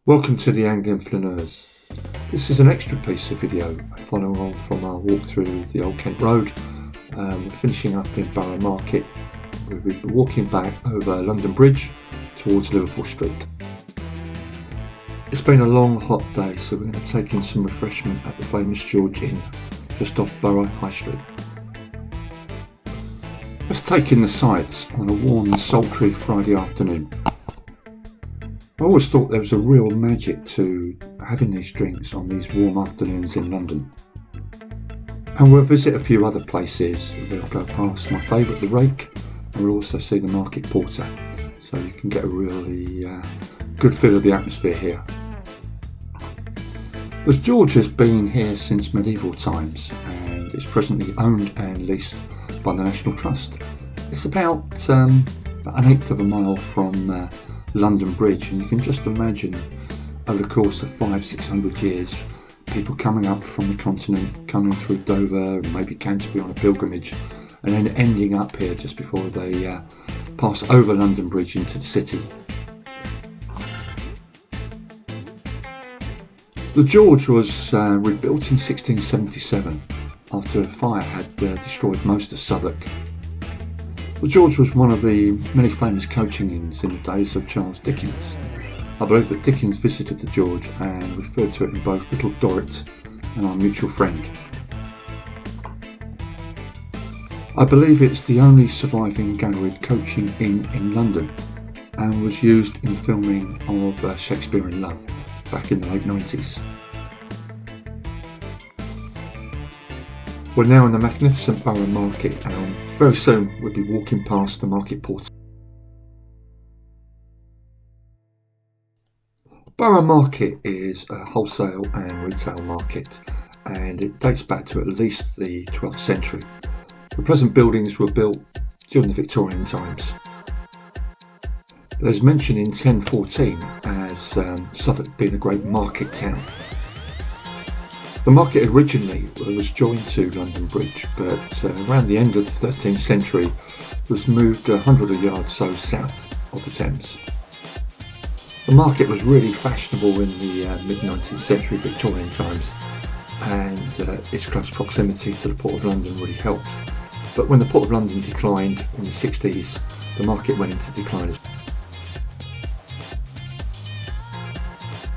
Welcome to the Anglian Flaneurs. This is an extra piece of video following on from our walk through the Old Kent Road. We're finishing up in Borough Market. We'll be walking back over London Bridge towards Liverpool Street. It's been a long hot day, so we're going to take in some refreshment at the famous George Inn just off Borough High Street. Let's take in the sights on a warm and sultry Friday afternoon. I always thought there was a real magic to having these drinks on these warm afternoons in London. And we'll visit a few other places. We'll go past my favourite, The Rake, and we'll also see the Market Porter. So you can get a really good feel of the atmosphere here. The George has been here since medieval times and is presently owned and leased by the National Trust. It's about an eighth of a mile from London Bridge, and you can just imagine over the course of 500-600 years people coming up from the continent, coming through Dover and maybe Canterbury on a pilgrimage, and then ending up here just before they pass over London Bridge into the city. The George was rebuilt in 1677 after a fire had destroyed most of Southwark. The George was one of the many famous coaching inns in the days of Charles Dickens. I believe that Dickens visited the George and referred to it in both Little Dorrit and Our Mutual Friend. I believe it's the only surviving galleried coaching inn in London and was used in filming of Shakespeare and Marlowe back in the late 90s. We're now in the magnificent Borough Market and very soon we'll be walking past the Market Porter. Borough Market is a wholesale and retail market and it dates back to at least the 12th century. The present buildings were built during the Victorian times. There's mention in 1014 as Southwark being a great market town. The market originally was joined to London Bridge, but around the end of the 13th century was moved 100 yards so south of the Thames. The market was really fashionable in the mid-19th century Victorian times, and its close proximity to the Port of London really helped. But when the Port of London declined in the 60s, the market went into decline.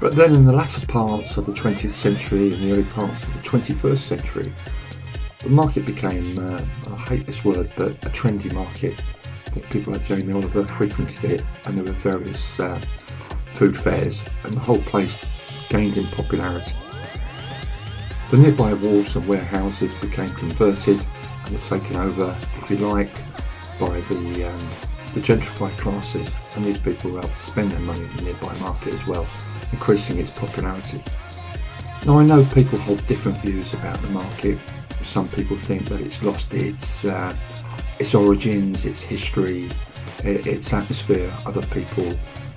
But then in the latter parts of the 20th century and the early parts of the 21st century, the market became, I hate this word, but a trendy market. I think people like Jamie Oliver frequented it, and there were various food fairs, and the whole place gained in popularity. The nearby wharves and warehouses became converted and were taken over, if you like, by the gentrified classes, and these people were able to spend their money in the nearby market as well, increasing its popularity. Now I know people hold different views about the market. Some people think that it's lost its origins, its history, its atmosphere. Other people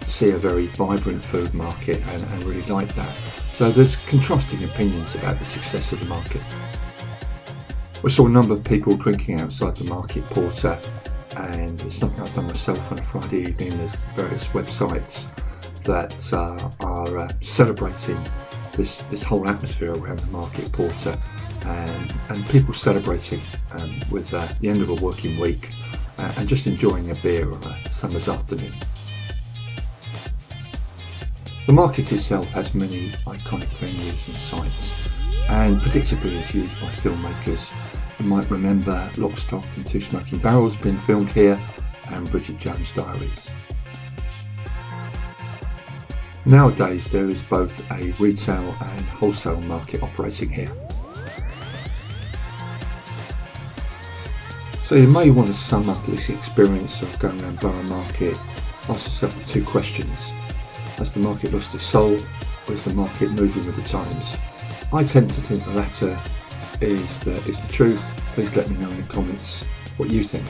see a very vibrant food market and really like that. So there's contrasting opinions about the success of the market. We saw a number of people drinking outside the Market Porter, and it's something I've done myself on a Friday evening. There's various websites that are celebrating this whole atmosphere around the Market Porter, and people celebrating with the end of a working week and just enjoying a beer on a summer's afternoon. The market itself has many iconic venues and sites, and predictably is used by filmmakers. You might remember Lock, Stock and Two Smoking Barrels being filmed here, and Bridget Jones' Diaries. Nowadays there is both a retail and wholesale market operating here. So you may want to sum up this experience of going around Borough Market. Ask yourself two questions. Has the market lost its soul, or is the market moving with the times? I tend to think the latter is the truth. Please let me know in the comments what you think.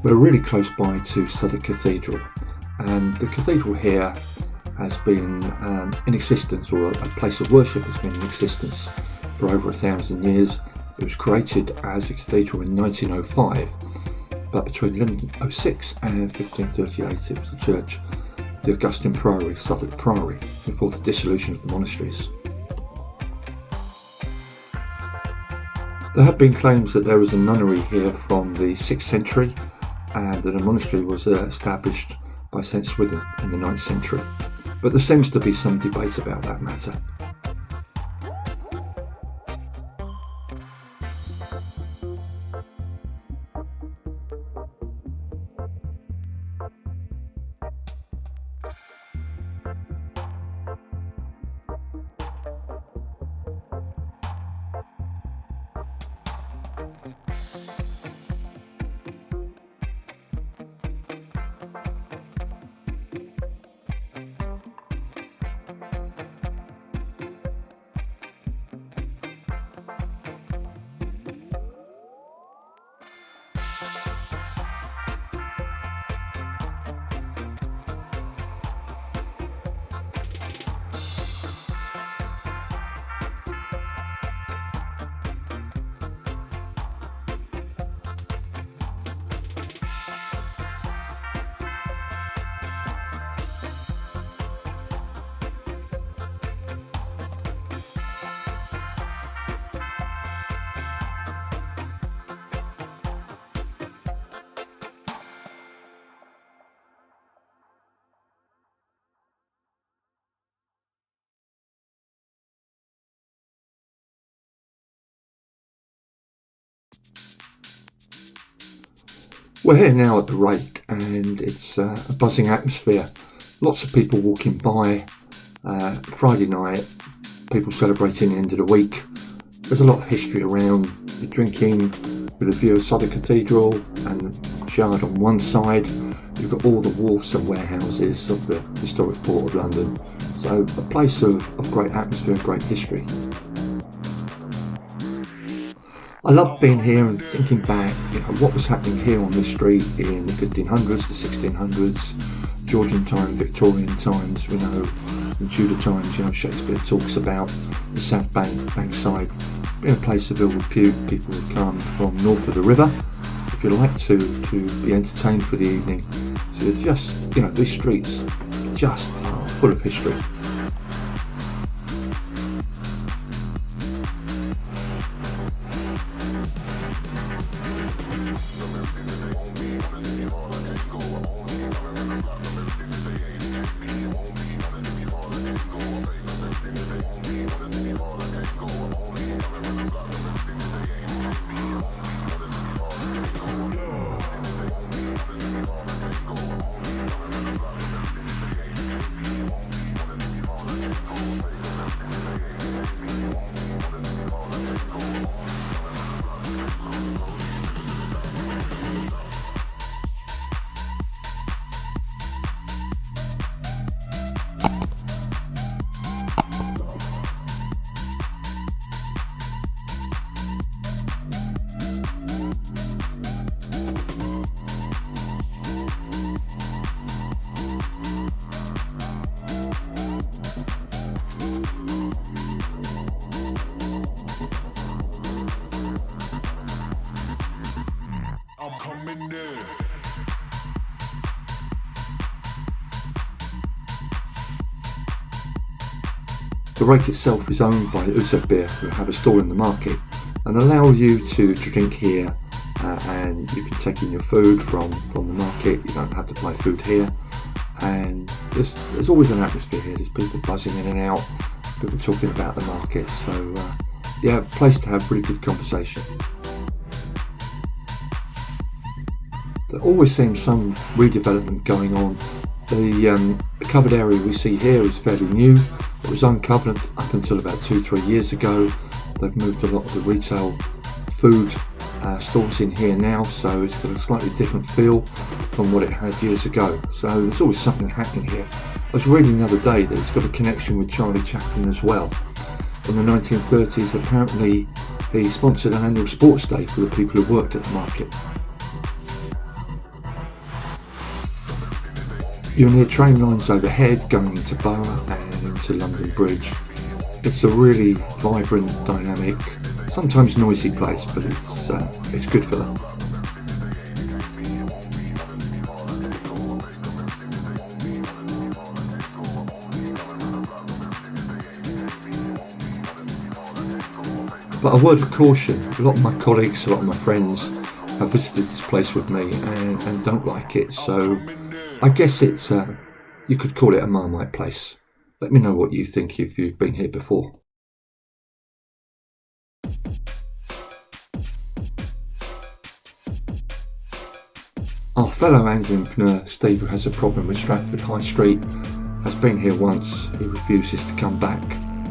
We're really close by to Southwark Cathedral, and the cathedral here has been in existence, or a place of worship has been in existence for over 1,000 years. It was created as a cathedral in 1905, but between 1106 and 1538 it was the church of the Augustine Priory, Southwark Priory, before the dissolution of the monasteries. There have been claims that there was a nunnery here from the 6th century, and that a monastery was established by St Swithin in the 9th century, but there seems to be some debate about that matter. We're here now at the Rake, and it's a buzzing atmosphere. Lots of people walking by. Friday night, people celebrating the end of the week. There's a lot of history around the drinking, with a view of Southwark Cathedral and the Shard on one side. You've got all the wharfs and warehouses of the historic Port of London. So a place of great atmosphere and great history. I love being here and thinking back, what was happening here on this street in the 1500s, the 1600s, Georgian time, Victorian times. We know in Tudor times, Shakespeare talks about the South Bankside being a place of ill repute. People would come from north of the river, if you like, to be entertained for the evening. So it's just, these streets just are full of history. The Rake itself is owned by Beer, who have a stall in the market and allow you to drink here, and you can take in your food from the market. You don't have to buy food here, and there's always an atmosphere here. There's people buzzing in and out, people talking about the market, so a place to have really good conversation. There always seems some redevelopment going on The covered area we see here is fairly new. It was uncovered up until about 2-3 years ago. They've moved a lot of the retail food stores in here now, so it's got a slightly different feel from what it had years ago. So there's always something happening here. I was reading the other day that it's got a connection with Charlie Chaplin as well. In the 1930s, apparently he sponsored an annual sports day for the people who worked at the market. You'll hear train lines overhead going into Borough and into London Bridge. It's a really vibrant, dynamic, sometimes noisy place, but it's good for that. But a word of caution, a lot of my colleagues, a lot of my friends have visited this place with me and don't like it, so I guess it's, you could call it a Marmite place. Let me know what you think if you've been here before. Our fellow Anglian Flaneur, Steve, who has a problem with Stratford High Street, has been here once. He refuses to come back,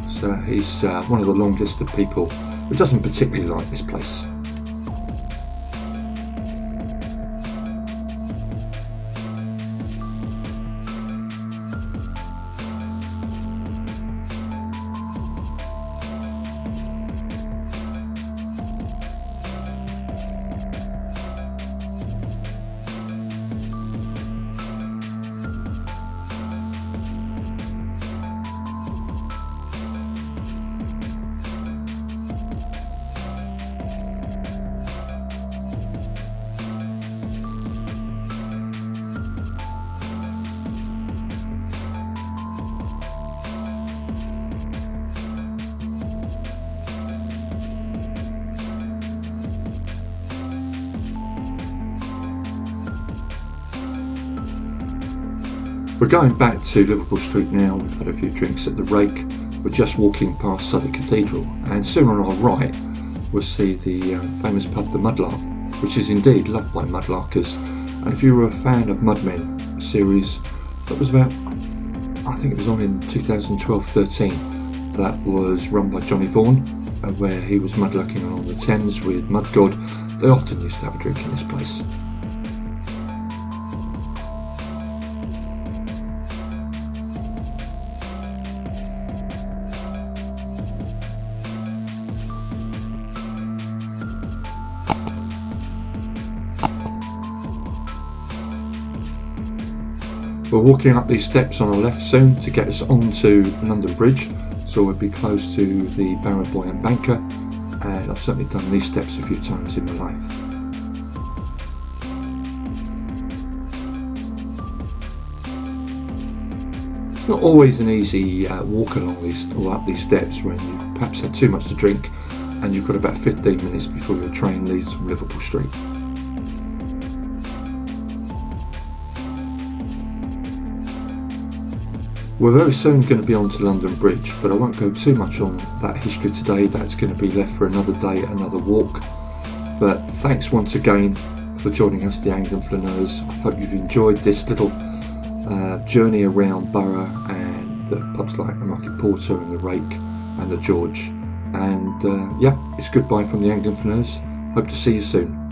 so he's one of the long list of people who doesn't particularly like this place. We're going back to Liverpool Street now. We've had a few drinks at the Rake. We're just walking past Southwark Cathedral, and soon on our right we'll see the famous pub The Mudlark, which is indeed loved by mudlarkers. And if you were a fan of Mudmen, a series that was about, I think it was on in 2012-13, that was run by Johnny Vaughan, where he was mudlarking along the Thames with Mudgod. They often used to have a drink in this place. We're walking up these steps on our left soon to get us onto London Bridge, so we'll be close to the Barrow Buoy and Banker, and I've certainly done these steps a few times in my life. It's not always an easy walk along these or up these steps when you've perhaps had too much to drink and you've got about 15 minutes before your train leaves from Liverpool Street. We're very soon going to be on to London Bridge, but I won't go too much on that history today. That's going to be left for another day, another walk. But thanks once again for joining us, the Anglian Flaneurs. I hope you've enjoyed this little journey around Borough and the pubs like the Market Porter and the Rake and the George. And yeah, it's goodbye from the Anglian Flaneurs. Hope to see you soon.